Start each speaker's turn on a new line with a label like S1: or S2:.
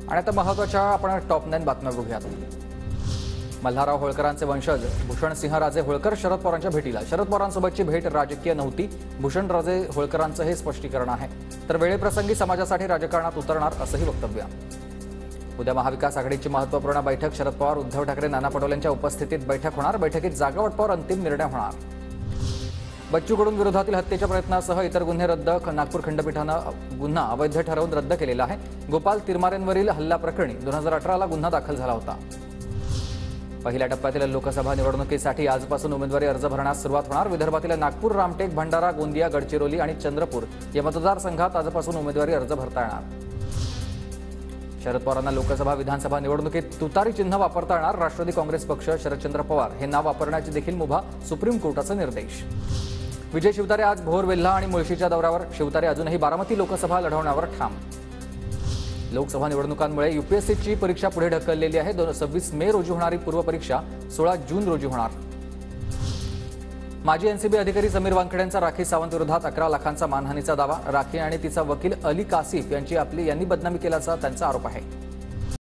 S1: आणि आता महत्त्वाच्या आपण टॉप 9 बातम्या बघूयात। मल्हारराव होळकरांचे वंशज भूषणसिंहराजे होळकर शरद पवारांच्या भेटीला। शरद पवारांसोबतची भेट राजकीय नव्हती, भूषणराजे होळकरांचं हे स्पष्टीकरण आहे। तर वेळेप्रसंगी समाजासाठी राजकारणात उतरणार असंही वक्तव्य। उद्या महाविकास आघाडीची महत्त्वपूर्ण बैठक। शरद पवार, उद्धव ठाकरे, नाना पटोलेंच्या उपस्थितीत बैठक होणार। बैठकीत जागावाटपावर अंतिम निर्णय होणार। बच्चू कडू विरोधातील हत्येच्या प्रयत्नासह इतर गुन्हे रद्द। नागपूर खंडपीठानं गुन्हा अवैध ठरवून रद्द केलेला आहे। गोपाल तिरमारेंवरील हल्ला प्रकरणी 2018ला गुन्हा दाखल झाला होता। पहिल्या टप्प्यातील लोकसभा निवडणुकीसाठी आजपासून उमेदवारी अर्ज भरण्यास सुरुवात होणार। विदर्भातील नागपूर, रामटेक, भंडारा, गोंदिया, गडचिरोली आणि चंद्रपूर या मतदारसंघात आजपासून उमेदवारी अर्ज भरता येणार। शरद पवारांना लोकसभा विधानसभा निवडणुकीत तुतारी चिन्ह वापरता येणार। राष्ट्रवादी काँग्रेस पक्ष शरदचंद्र पवार हे नाव वापरण्याची देखील मुभा। सुप्रीम कोर्टाचा निर्देश। विजय शिवतारे आज भोर, वेल्हा आणि मुळशीच्या दौऱ्यावर। शिवतारे अजूनही बारामती लोकसभा लढवण्यावर ठाम। लोकसभा निवडणुकांमुळे यूपीएससीची परीक्षा पुढे ढकललेली आहे। 26 मे रोजी होणारी पूर्वपरीक्षा 16 जून रोजी होणार। माजी एनसीबी अधिकारी समीर वानखेडेंचा राखी सावंत विरोधात 11 लाखांचा मानहानीचा दावा। राखी आणि तिचा वकील अली कासिफ यांनी बदनामी केल्याचा त्यांचा आरोप आहे।